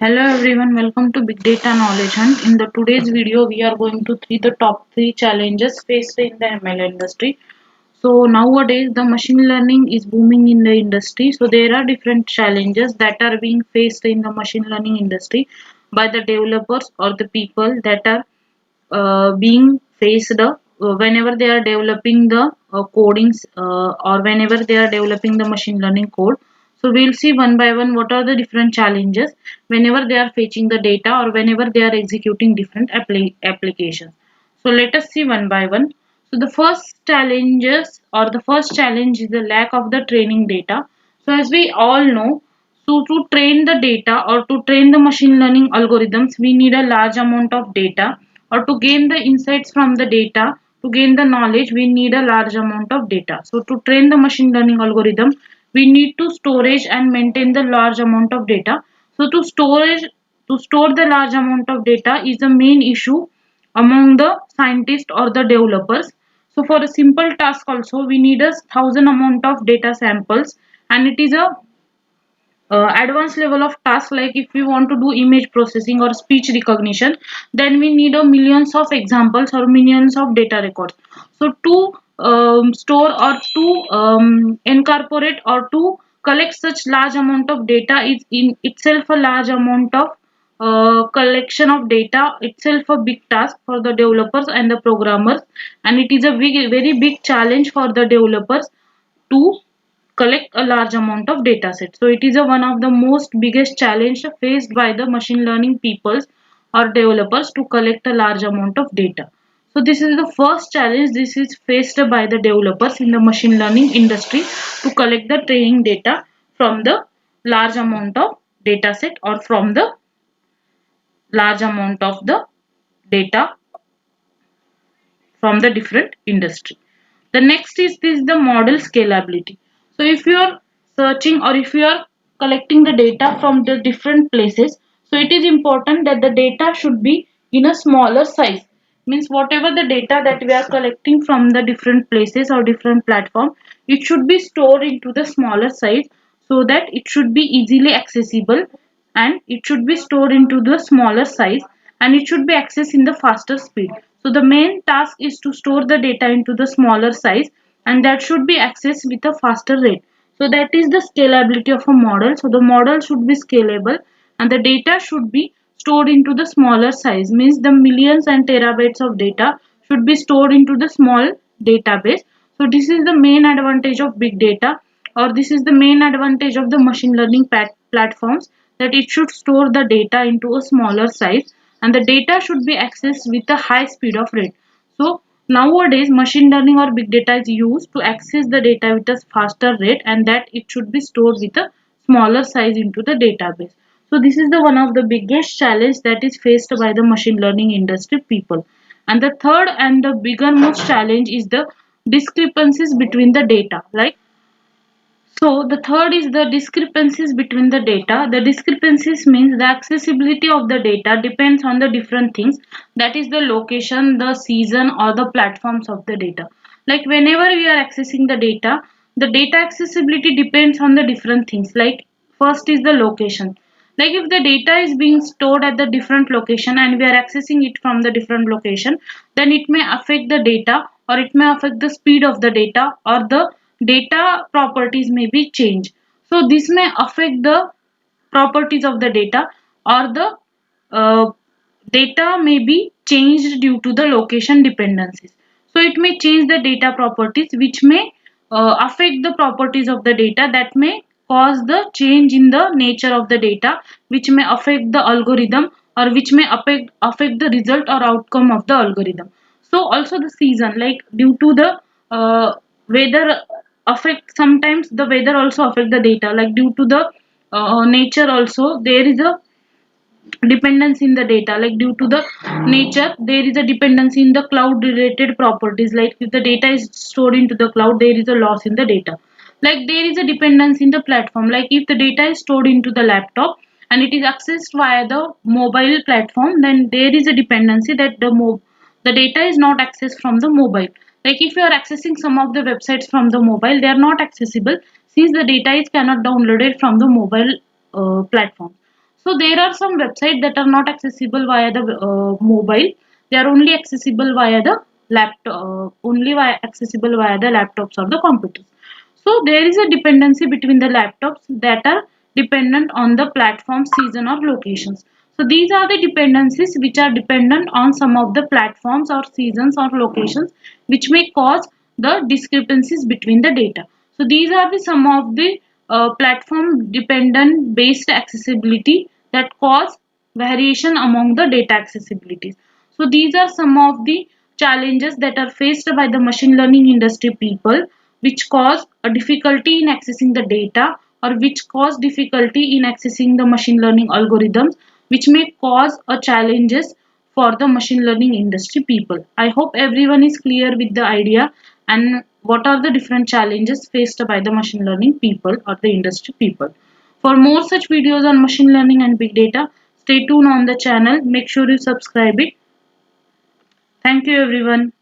Hello everyone, welcome to Big Data Knowledge Hunt. In the today's video, we are going to see the top three challenges faced in the ML industry. So nowadays, the machine learning is booming in the industry. So there are different challenges that are being faced in the machine learning industry by the developers or the people that are being faced whenever they are developing the codings or whenever they are developing the machine learning code. So we'll see one by one what are the different challenges whenever they are fetching the data or whenever they are executing different applications. So let us see one by one. So the first challenges or the first challenge is the lack of the training data. So as we all know, so to train the data or to train the machine learning algorithms, we need a large amount of data, or to gain the insights from the data, to gain the knowledge, we need a large amount of data. So to train the machine learning algorithm, we need to storage and maintain the large amount of data. So to store the large amount of data is the main issue among the scientists or the developers. So for a simple task also, we need a thousand amount of data samples, and it is a advanced level of task. Like if we want to do image processing or speech recognition, then we need a millions of examples or millions of data records. So to store or to incorporate or to collect such large amount of data is in itself a large amount of collection of data itself a big task for the developers and the programmers, and it is a very big challenge for the developers to collect a large amount of data set. So it is one of the most biggest challenge faced by the machine learning peoples or developers to collect a large amount of data. So this is the first challenge this is faced by the developers in the machine learning industry to collect the training data from the large amount of data set or from the large amount of the data from the different industry. The next is this the model scalability. So if you are searching or if you are collecting the data from the different places, so it is important that the data should be in a smaller size. Means whatever the data that we are collecting from the different places or different platform, it should be stored into the smaller size so that it should be easily accessible, and it should be stored into the smaller size, and it should be accessed in the faster speed. So the main task is to store the data into the smaller size, and that should be accessed with a faster rate. So that is the scalability of a model. So the model should be scalable and the data should be stored into the smaller size. Means the millions and terabytes of data should be stored into the small database. So this is the main advantage of big data, or this is the main advantage of the machine learning platforms, that it should store the data into a smaller size and the data should be accessed with a high speed of rate. So nowadays machine learning or big data is used to access the data with a faster rate, and that it should be stored with a smaller size into the database. So this is the one of the biggest challenge that is faced by the machine learning industry people. And the third and the bigger most challenge is the discrepancies between the data. Like, so the third is the discrepancies between the data. The discrepancies means the accessibility of the data depends on the different things, that is the location, the season or the platforms of the data. Like whenever we are accessing the data accessibility depends on the different things. Like first is the location. Like if the data is being stored at the different location and we are accessing it from the different location, then it may affect the data, or it may affect the speed of the data, or the data properties may be changed. So this may affect the properties of the data, or the uh, data may be changed due to the location dependencies. So it may change the data properties which may affect the properties of the data, that may cause the change in the nature of the data, which may affect the algorithm, or which may affect the result or outcome of the algorithm. So also the season, like due to the weather affect, sometimes the weather also affect the data. Like due to the nature also there is a dependence in the data. Like due to the nature there is a dependency in the cloud related properties. Like if the data is stored into the cloud, there is a loss in the data. Like there is a dependence in the platform. Like if the data is stored into the laptop and it is accessed via the mobile platform, then there is a dependency that the data is not accessed from the mobile. Like if you are accessing some of the websites from the mobile, they are not accessible since the data is cannot downloaded from the mobile platform. So there are some websites that are not accessible via the mobile. They are only accessible via the laptop, accessible via the laptops or the computers. So there is a dependency between the laptops that are dependent on the platform, season or locations. So these are the dependencies which are dependent on some of the platforms or seasons or locations, which may cause the discrepancies between the data. So these are the some of the platform dependent based accessibility that cause variation among the data accessibilities. So these are some of the challenges that are faced by the machine learning industry people, which cause a difficulty in accessing the data, or which cause difficulty in accessing the machine learning algorithms, which may cause a challenges for the machine learning industry people. I hope everyone is clear with the idea and what are the different challenges faced by the machine learning people or the industry people. For more such videos on machine learning and big data, stay tuned on the channel. Make sure you subscribe it. Thank you everyone.